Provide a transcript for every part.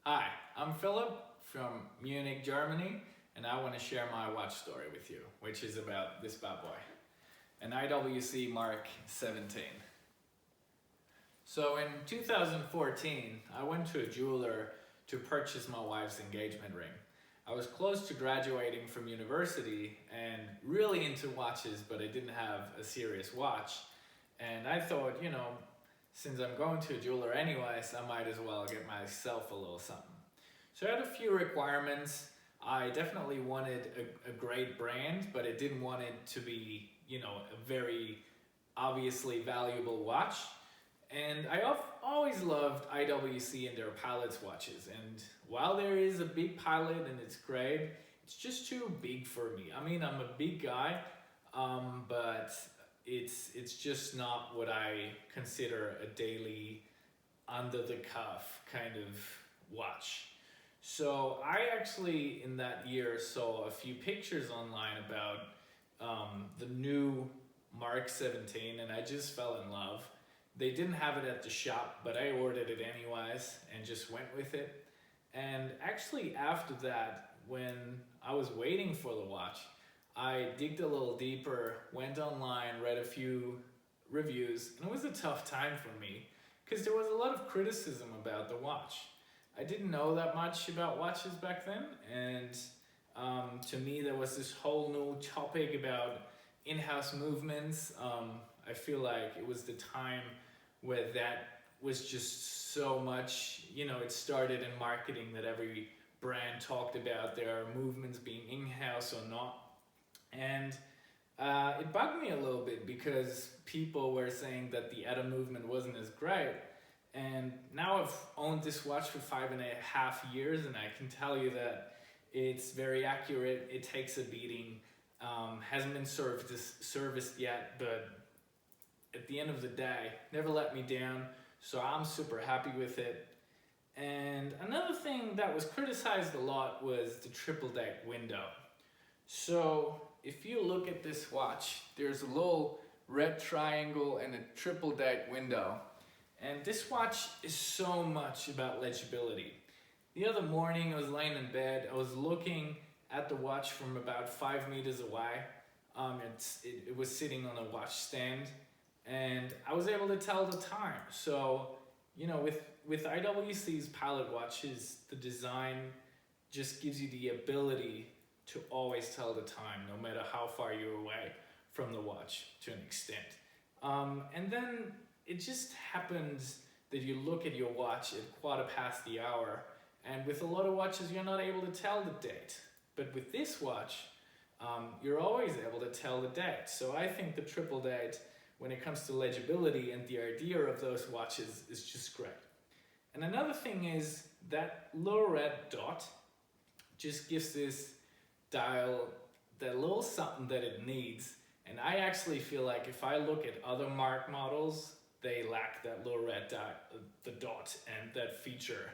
Hi, I'm Philip from Munich, Germany, and I want to share my watch story with you, which is about this bad boy, an IWC Mark XVII. So in 2014, I went to a jeweler to purchase my wife's engagement ring. I was close to graduating from university and really into watches, but I didn't have a serious watch. And I thought, since I'm going to a jeweler anyways, I might as well get myself a little something. So I had a few requirements. I definitely wanted a great brand, but I didn't want it to be, a very obviously valuable watch. And I always loved IWC and their Pilot's watches. And while there is a big Pilot and it's great, it's just too big for me. I mean, I'm a big guy, but it's just not what I consider a daily under the cuff kind of watch. So I actually in that year saw a few pictures online about the new Mark 17 and I just fell in love. They didn't have it at the shop, but I ordered it anyways and just went with it. And actually after that, when I was waiting for the watch, I digged a little deeper, went online, read a few reviews, and it was a tough time for me because there was a lot of criticism about the watch. I didn't know that much about watches back then, and to me there was this whole new topic about in-house movements. I feel like it was the time where that was just so much, it started in marketing that every brand talked about their movements being in-house or not. And it bugged me a little bit because people were saying that the Atom movement wasn't as great. And now I've owned this watch for 5.5 years and I can tell you that it's very accurate. It takes a beating, hasn't been serviced yet, but at the end of the day, never let me down. So I'm super happy with it. And another thing that was criticized a lot was the triple deck window. So if you look at this watch, there's a little red triangle and a triple deck window. And this watch is so much about legibility. The other morning I was laying in bed, I was looking at the watch from about 5 meters away. It was sitting on a watch stand and I was able to tell the time. So, with IWC's Pilot watches, the design just gives you the ability to always tell the time, no matter how far you're away from the watch to an extent. And then it just happens that you look at your watch at 1/4 the hour, and with a lot of watches, you're not able to tell the date. But with this watch, you're always able to tell the date. So I think the triple date, when it comes to legibility and the idea of those watches, is just great. And another thing is that little red dot just gives this dial that little something that it needs. And I actually feel like if I look at other Mark models, they lack that little red dot, the dot and that feature.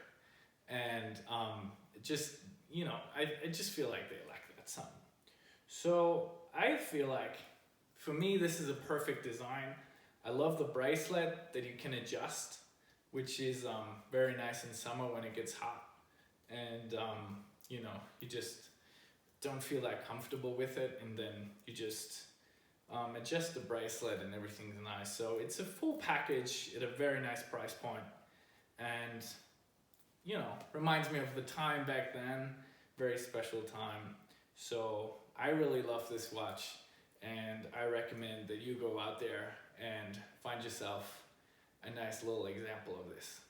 And I just feel like they lack that something. So I feel like for me, this is a perfect design. I love the bracelet that you can adjust, which is very nice in summer when it gets hot. And you just don't feel that comfortable with it, and then you just adjust the bracelet and everything's nice. So it's a full package at a very nice price point, and reminds me of the time back then, very special time. So I really love this watch, and I recommend that you go out there and find yourself a nice little example of this.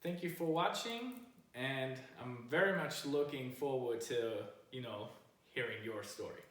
Thank you for watching, and I'm very much looking forward to, hearing your story.